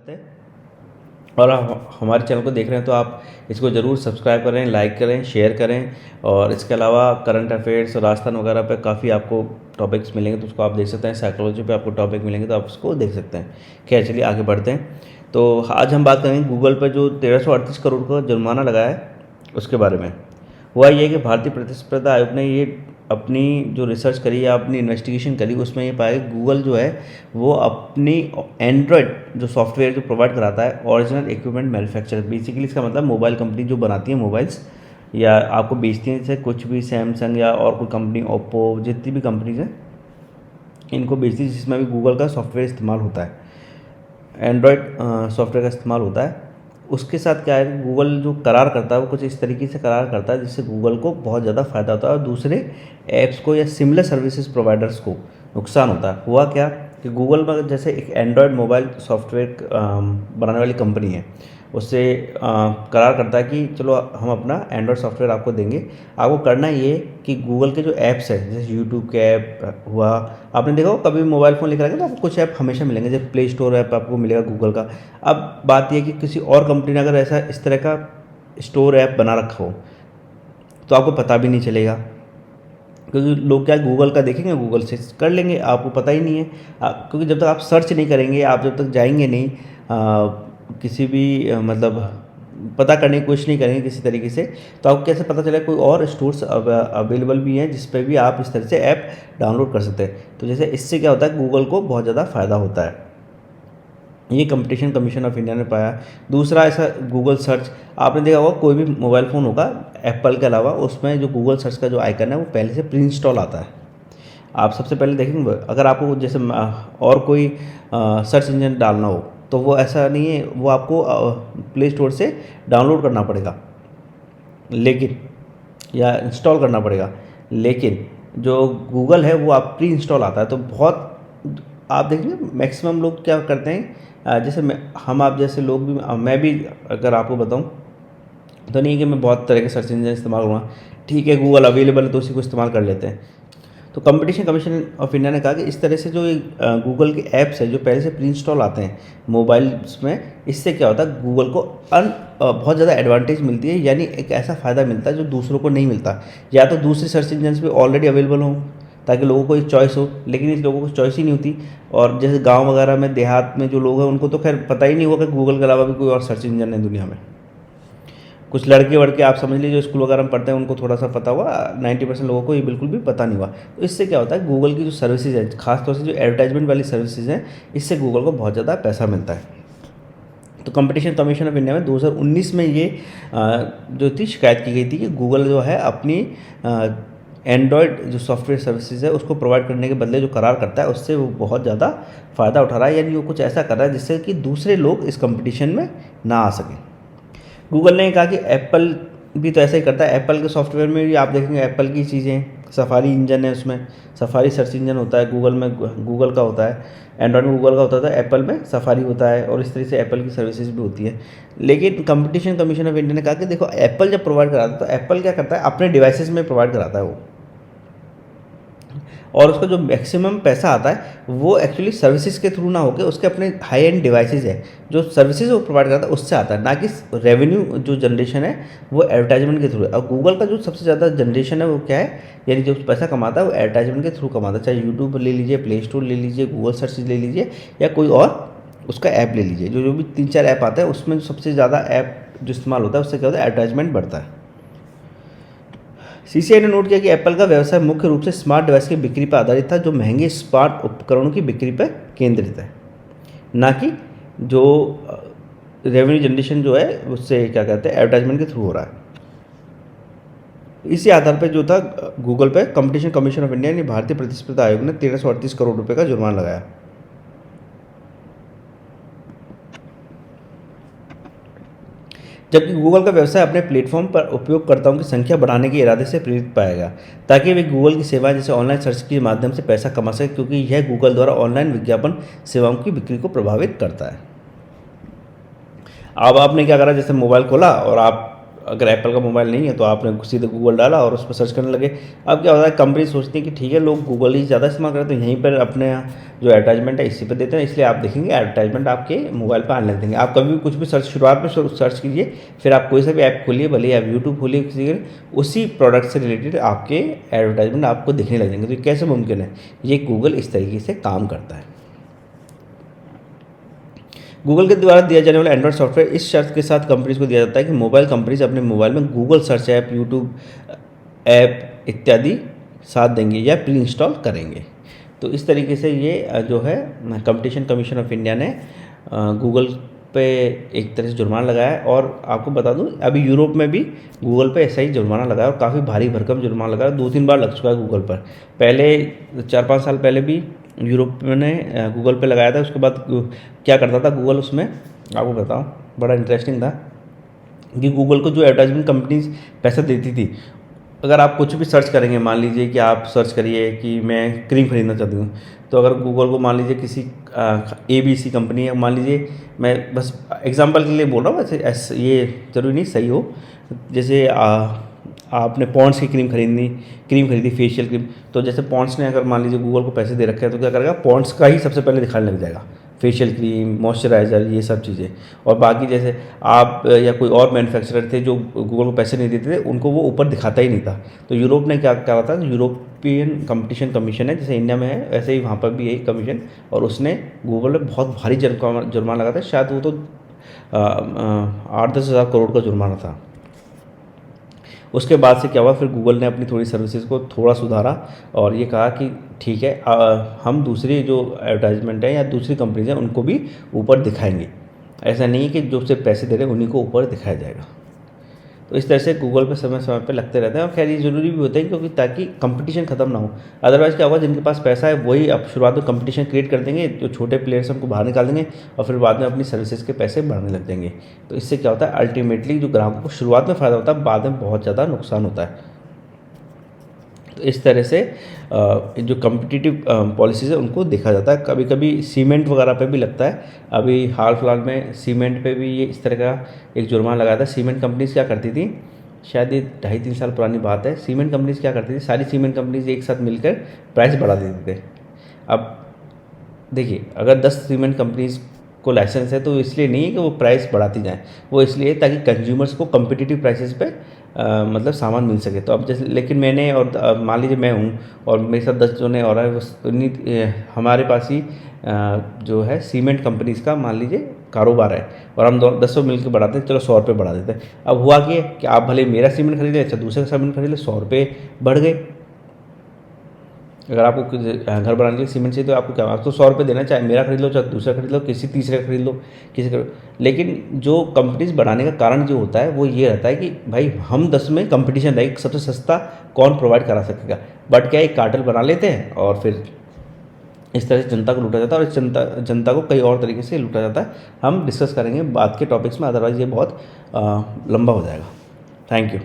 स्वागत है। और आप हमारे चैनल को देख रहे हैं तो आप इसको ज़रूर सब्सक्राइब करें, लाइक करें, शेयर करें। और इसके अलावा करंट अफेयर्स और राजस्थान वगैरह पे काफ़ी आपको टॉपिक्स मिलेंगे तो उसको आप देख सकते हैं। साइकोलॉजी पे आपको टॉपिक मिलेंगे तो आप उसको देख सकते हैं। खैर चलिए आगे बढ़ते हैं। तो आज हम बात करेंगे गूगल पर जो 1338 करोड़ का जुर्माना लगाया है उसके बारे में। हुआ ये कि भारतीय प्रतिस्पर्धा आयोग ने ये अपनी जो रिसर्च करी या अपनी इन्वेस्टिगेशन करी उसमें ये पाया कि गूगल जो है वो अपनी एंड्रॉयड जो सॉफ्टवेयर जो प्रोवाइड कराता है ओरिजिनल इक्विपमेंट मैन्युफैक्चरर, बेसिकली इसका मतलब मोबाइल कंपनी जो बनाती है मोबाइल्स या आपको बेचती हैं, जैसे कुछ भी सैमसंग या और कोई कंपनी, ओप्पो, जितनी भी कंपनीज हैं इनको बेचती है जिसमें भी गूगल का सॉफ्टवेयर इस्तेमाल होता है, एंड्रॉयड सॉफ्टवेयर का इस्तेमाल होता है। उसके साथ क्या है, गूगल जो करार करता है वो कुछ इस तरीके से करार करता है जिससे गूगल को बहुत ज़्यादा फ़ायदा होता है और दूसरे ऐप्स को या सिमिलर सर्विसेज प्रोवाइडर्स को नुकसान होता है। हुआ क्या कि गूगल में जैसे एक एंड्रॉयड मोबाइल सॉफ्टवेयर बनाने वाली कंपनी है, उससे करार करता है कि चलो हम अपना एंड्रॉयड सॉफ्टवेयर आपको देंगे। आपको करना ये कि गूगल के जो ऐप्स है जैसे यूट्यूब के ऐप हुआ, आपने देखा हो कभी मोबाइल फ़ोन लेकर आएंगे तो आपको कुछ ऐप हमेशा मिलेंगे, जैसे प्ले स्टोर ऐप आपको मिलेगा गूगल का। अब बात यह है कि किसी और कंपनी ने अगर ऐसा इस तरह का स्टोर ऐप बना रखा हो तो आपको पता भी नहीं चलेगा, क्योंकि लोग क्या गूगल का देखेंगे, गूगल से कर लेंगे, आपको पता ही नहीं है। क्योंकि जब तक आप सर्च नहीं करेंगे, आप जब तक जाएंगे नहीं किसी भी मतलब पता करने की कोशिश नहीं करेंगे किसी तरीके से, तो आपको कैसे पता चलेगा कोई और स्टोर्स अवेलेबल भी हैं जिस पे भी आप इस तरह से ऐप डाउनलोड कर सकते हैं। तो जैसे इससे क्या होता है, गूगल को बहुत ज़्यादा फ़ायदा होता है। ये कंपटीशन कमीशन ऑफ इंडिया ने पाया। दूसरा ऐसा गूगल सर्च, आपने देखा होगा कोई भी मोबाइल फ़ोन होगा एप्पल के अलावा, उसमें जो गूगल सर्च का जो आइकन है वो पहले से प्री इंस्टॉल आता है। आप सबसे पहले देखेंगे, अगर आपको जैसे और कोई सर्च इंजन डालना हो तो वो ऐसा नहीं है, वो आपको प्ले स्टोर से डाउनलोड करना पड़ेगा लेकिन, या इंस्टॉल करना पड़ेगा। लेकिन जो गूगल है वो आप प्री इंस्टॉल आता है। तो बहुत आप देखेंगे मैक्सिमम लोग क्या करते हैं, जैसे हम आप जैसे लोग भी, मैं भी अगर आपको बताऊं तो नहीं कि मैं बहुत तरह के सर्च इंजन इस्तेमाल करूँगा, ठीक है गूगल अवेलेबल है तो उसी को इस्तेमाल कर लेते हैं। तो कंपटीशन कमीशन ऑफ इंडिया ने कहा कि इस तरह से जो गूगल के ऐप्स है जो पहले से प्री इंस्टॉल आते हैं मोबाइल्स में, इससे क्या होता है गूगल को बहुत ज़्यादा एडवांटेज मिलती है, यानी एक ऐसा फ़ायदा मिलता है जो दूसरों को नहीं मिलता। या तो दूसरे सर्च इंजन भी ऑलरेडी अवेलेबल हों ताकि लोगों को एक चॉइस हो, लेकिन इस लोगों को चॉइस ही नहीं होती। और जैसे गाँव वगैरह में, देहात में जो लोग हैं उनको तो खैर पता ही नहीं होगा कि गूगल के अलावा भी कोई और सर्च इंजन है दुनिया में। कुछ लड़के वड़के आप समझ लीजिए जो स्कूल वगैरह में पढ़ते हैं उनको थोड़ा सा पता हुआ, 90% लोगों को ये बिल्कुल भी पता नहीं हुआ। तो इससे क्या होता है, गूगल की जो सर्विसेज है, खासतौर से जो एडवर्टाइजमेंट वाली सर्विसेज हैं, इससे गूगल को बहुत ज़्यादा पैसा मिलता है। तो कंपटीशन कमीशन ऑफ इंडिया में 2019 में ये जो थी शिकायत की गई थी कि गूगल जो है अपनी एंड्रॉयड जो सॉफ्टवेयर सर्विसेज है उसको प्रोवाइड करने के बदले जो करार करता है उससे वो बहुत ज़्यादा फ़ायदा उठा रहा है, यानी वो कुछ ऐसा कर रहा है जिससे कि दूसरे लोग इस कंपटीशन में ना आ सकें। गूगल ने कहा कि एप्पल भी तो ऐसा ही करता है। एप्पल के सॉफ्टवेयर में भी आप देखेंगे एप्पल की चीज़ें, सफारी इंजन है उसमें, सफारी सर्च इंजन होता है, गूगल में गूगल का होता है, एंड्रॉयड में गूगल का होता है, एप्पल में सफारी होता है, और इस तरह से एप्पल की सर्विसेज भी होती है। लेकिन कंपटीशन कमीशन ऑफ इंडिया ने कहा कि देखो एप्पल जब प्रोवाइड कराता है तो एप्पल क्या करता है अपने डिवाइसेस में प्रोवाइड कराता है वो, और उसका जो मैक्सिमम पैसा आता है वो एक्चुअली सर्विसेज के थ्रू ना होकर उसके अपने हाई एंड डिवाइसेज है जो सर्विसेज वो प्रोवाइड करता है उससे आता है, ना कि रेवेन्यू जो जनरेशन है वो एडवर्टाइजमेंट के थ्रू है। और गूगल का जो सबसे ज़्यादा जनरेशन है वो क्या है, यानी जो पैसा कमाता है वो एडवर्टाइजमेंट के थ्रू कमाता है। चाहे यूट्यूब ले लीजिए, प्ले स्टोर ले लीजिए, गूगल सर्च ले लीजिए, या कोई और उसका ऐप ले लीजिए, जो भी 3-4 ऐप आते हैं उसमें सबसे ज़्यादा ऐप जो इस्तेमाल होता है उससे क्या होता है एडवर्टाइजमेंट बढ़ता है। सीसीआई ने नोट किया कि एप्पल का व्यवसाय मुख्य रूप से स्मार्ट डिवाइस की बिक्री पर आधारित था, जो महंगे स्मार्ट उपकरणों की बिक्री पर केंद्रित है, ना कि जो रेवेन्यू जनरेशन जो है उससे क्या कहते हैं एडवर्टाइजमेंट के थ्रू हो रहा है। इसी आधार पर जो था गूगल पे कंपटीशन कमीशन ऑफ इंडिया ने भारतीय प्रतिस्पर्धा आयोग ने 1338 करोड़ रुपये का जुर्माना लगाया। जबकि गूगल का व्यवसाय अपने प्लेटफॉर्म पर उपयोगकर्ताओं की संख्या बढ़ाने के इरादे से प्रेरित पाया गया, ताकि वे गूगल की सेवाएं जैसे ऑनलाइन सर्च के माध्यम से पैसा कमा सके, क्योंकि यह गूगल द्वारा ऑनलाइन विज्ञापन सेवाओं की बिक्री को प्रभावित करता है। अब आपने क्या करा, जैसे मोबाइल खोला और आप अगर एप्पल का मोबाइल नहीं है तो आपने सीधे गूगल डाला और उस पर सर्च करने लगे। अब क्या होता है, कंपनी सोचती है कि ठीक है लोग गूगल ही ज़्यादा इस्तेमाल करते हैं, तो यहीं पर अपने जो एडवर्टाइजमेंट है इसी पर देते हैं, इसलिए आप देखेंगे एडवर्टाइजमेंट आपके मोबाइल पर आने लग देंगे। आप कभी भी कुछ भी सर्च शुरुआत में सर्च कीजिए, फिर आप कोई सा भी ऐप खोलिए, भले ही आप यूट्यूब खोलिए, किसी के उसी प्रोडक्ट से रिलेटेड आपके एडवर्टाइजमेंट आपको दिखने लग जाएंगे। तो ये कैसे मुमकिन है? ये गूगल इस तरीके से काम करता है। गूगल के द्वारा दिया जाने वाला एंड्रॉयड सॉफ्टवेयर इस शर्त के साथ कंपनीज को दिया जाता है कि मोबाइल कंपनीज अपने मोबाइल में Google search app, YouTube app इत्यादि साथ देंगे या प्री इंस्टॉल करेंगे। तो इस तरीके से ये जो है कंपटीशन कमीशन ऑफ इंडिया ने गूगल पे एक तरह से जुर्माना लगाया है। और आपको बता दूं, अभी यूरोप में भी गूगल पे ऐसा ही जुर्माना लगाया और काफ़ी भारी भरकम जुर्माना लगाया, 2-3 बार लग चुका है गूगल पर। पहले 4-5 साल पहले भी यूरोप ने गूगल पे लगाया था। उसके बाद क्या करता था गूगल, उसमें आपको बताऊं बड़ा इंटरेस्टिंग था कि गूगल को जो एडवर्टाइजमेंट कंपनीज पैसा देती थी, अगर आप कुछ भी सर्च करेंगे, मान लीजिए कि आप सर्च करिए कि मैं क्रीम खरीदना चाहती हूँ, तो अगर गूगल को मान लीजिए किसी ABC कंपनी है, मान लीजिए, मैं बस एग्जांपल के लिए बोल रहा हूँ, वैसे ये ज़रूरी नहीं सही हो, जैसे आपने पॉन्ड्स की क्रीम खरीदी फेशियल क्रीम, तो जैसे पॉन्ड्स ने अगर मान लीजिए गूगल को पैसे दे रखे हैं, तो क्या करेगा, पॉन्ड्स का ही सबसे पहले दिखाने लग जाएगा, फेशियल क्रीम, मॉइस्चराइज़र, ये सब चीज़ें। और बाकी जैसे आप या कोई और मैन्युफैक्चरर थे जो गूगल को पैसे नहीं देते थे, उनको वो ऊपर दिखाता ही नहीं था। तो यूरोप ने क्या कहा था, यूरोपियन कंपटीशन कमीशन है, जैसे इंडिया में है वैसे ही वहाँ पर भी यही कमीशन, और उसने गूगल पे बहुत भारी जुर्माना लगा था। शायद वो तो 8-10 हज़ार करोड़ का जुर्माना था। उसके बाद से क्या हुआ, फिर गूगल ने अपनी थोड़ी सर्विसेज को थोड़ा सुधारा और ये कहा कि ठीक है, हम दूसरी जो एडवर्टाइजमेंट है या दूसरी कंपनीज हैं उनको भी ऊपर दिखाएंगे। ऐसा नहीं है कि जो सिर्फ पैसे दे रहे हैं उन्हीं को ऊपर दिखाया जाएगा। तो इस तरह से गूगल पे समय समय पे लगते रहते हैं, और खैर ये ज़रूरी भी होता है क्योंकि ताकि कंपटीशन खत्म ना हो। अदरवाइज़ क्या होगा, जिनके पास पैसा है वही अब शुरुआत में कंपटीशन क्रिएट कर देंगे, जो छोटे प्लेयर्स हैं उनको बाहर निकाल देंगे और फिर बाद में अपनी सर्विसेज के पैसे बढ़ने लग जाएंगे। तो इससे क्या होता है, अल्टीमेटली जो ग्राहकों को शुरुआत में फ़ायदा होता है, बाद में बहुत ज़्यादा नुकसान होता है। तो इस तरह से जो कम्पिटिटिव पॉलिसीज़ है उनको देखा जाता है। कभी कभी सीमेंट वगैरह पे भी लगता है। अभी हाल फिलहाल में सीमेंट पे भी ये इस तरह का एक जुर्माना लगाया था। सीमेंट कंपनीज क्या करती थी, शायद ये 2.5-3 साल पुरानी बात है, सीमेंट कंपनीज क्या करती थी, सारी सीमेंट कंपनीज एक साथ मिलकर प्राइस बढ़ा देते थे। अब देखिए, अगर 10 सीमेंट कंपनीज को लाइसेंस है तो इसलिए नहीं है कि वो प्राइस बढ़ाती जाएं, वो इसलिए ताकि कंज्यूमर्स को कम्पिटिटिव प्राइसेस पे मतलब सामान मिल सके। तो अब जैसे, लेकिन मैंने और मान लीजिए मैं हूँ और मेरे साथ 10 जने और है, हमारे पास ही जो है सीमेंट कंपनीज का मान लीजिए कारोबार है और हम 10 मिलकर बढ़ाते हैं, चलो 100 रुपये बढ़ा देते हैं। अब हुआ कि आप भले मेरा सीमेंट खरीद लें, अच्छा दूसरे का सीमेंट खरीद ले, 100 रुपये बढ़ गए। अगर आपको घर बनाने के लिए सीमेंट चाहिए तो आपको क्या, आपको 100 रुपये देना, चाहे मेरा खरीद लो चाहे दूसरा खरीद लो, किसी तीसरे का खरीद लो, किसी का। लेकिन जो कंपनीज बढ़ाने का कारण जो होता है वो ये रहता है कि भाई हम 10 में कंपटीशन रहेगी, सबसे सस्ता कौन प्रोवाइड करा सकेगा। बट क्या, एक कार्टेल बना लेते हैं और फिर इस तरह से जनता को लूटा जाता है, और इस जनता को कई और तरीके से लूटा जाता है। हम डिस्कस करेंगे बाद के टॉपिक्स में, अदरवाइज़ ये बहुत लंबा हो जाएगा। Thank you.